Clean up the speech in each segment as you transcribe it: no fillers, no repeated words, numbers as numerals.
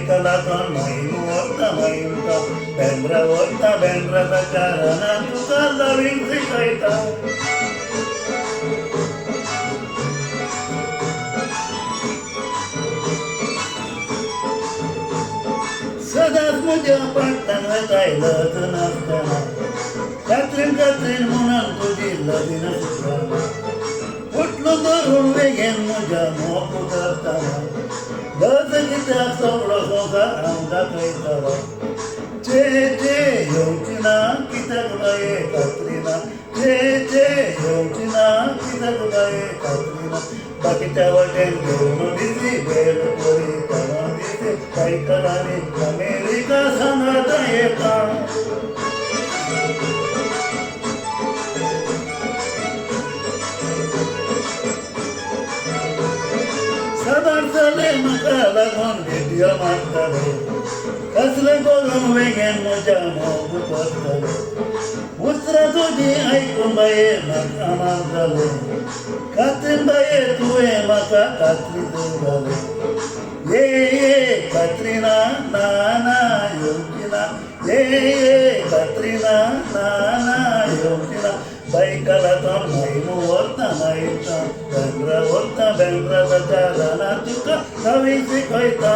बायकाला तो माईन वरता माईनता बेंद्राचा चाराना तुका लावीन शिकायता सदाच म्हज्या पाटान वेतायलच नासतना कात्रीन म्हणून तुजी लगीन सुटना उठलो धरून वेगेन म्हज्या मोग करताना लज कित्याक सगळो संवसार हांव दाखयतालो चे येवची ना कित्याक बाये कात्रीना चे येवची ना कित्याक बाये कात्रीना बाकीच्या वाटेन घेवन दिसली बेल करी कामां दिसली बायकांनी अमेरिका सांगाता येता सदांचले म्हाका लागून व्हिडिओ मारताले कसले करून वेगेन म्हज्या मोग करताले उतरां तुजी आयकून बाये म्हाका मार जाले कात्रीन बाये तुवें म्हाका कात्री दवरले ये कात्रीना ना येवची ना ये कात्रीना ना येवची ना बायकाला तो माईन वरता माईनता बेंद्राचा चाराना तुका लावीन शिकयता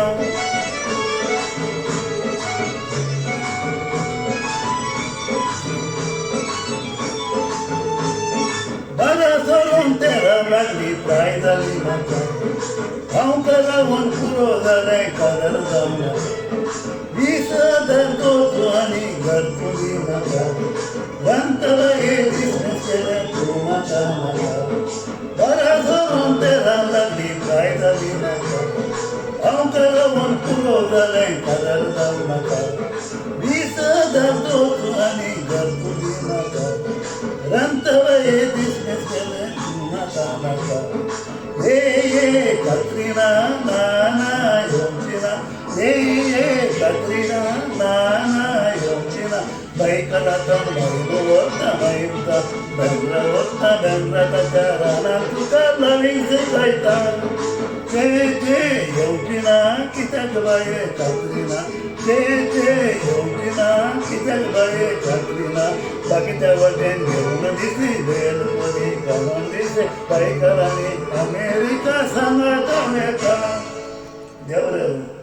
बारा सोडून तेरा लागली प्राय जाली म्हाका हांव करावून पुरो जालें कादर जावना 20,000 दोतू आनी घर तुजी म्हाका रांदतलो हे दिसने केलें तूं म्हाका बारा सोडून तेरा लागली प्राय जाली म्हाका हांव करावून पुरो जालें कादर जावं म्हाका 20,000 दोतू आनी घर तुजी म्हाका रांदतलो हे दिसने केलें तूं म्हाका ये कात्रीना ना येवची ना ये कात्रीना ना येवची ना बायकाला तो माईन वरता माईनता बेंद्राचा चाराना तुका लावीन शिकयता चे येवची ना कित्याक बाये कात्रीना चे येवची ना कित्याक बाये कात्रीना बाकीच्या वाटेन घेवन दिसली बेल परी कामां दिसली बायकांनी अमेरिका सांगाता येता देव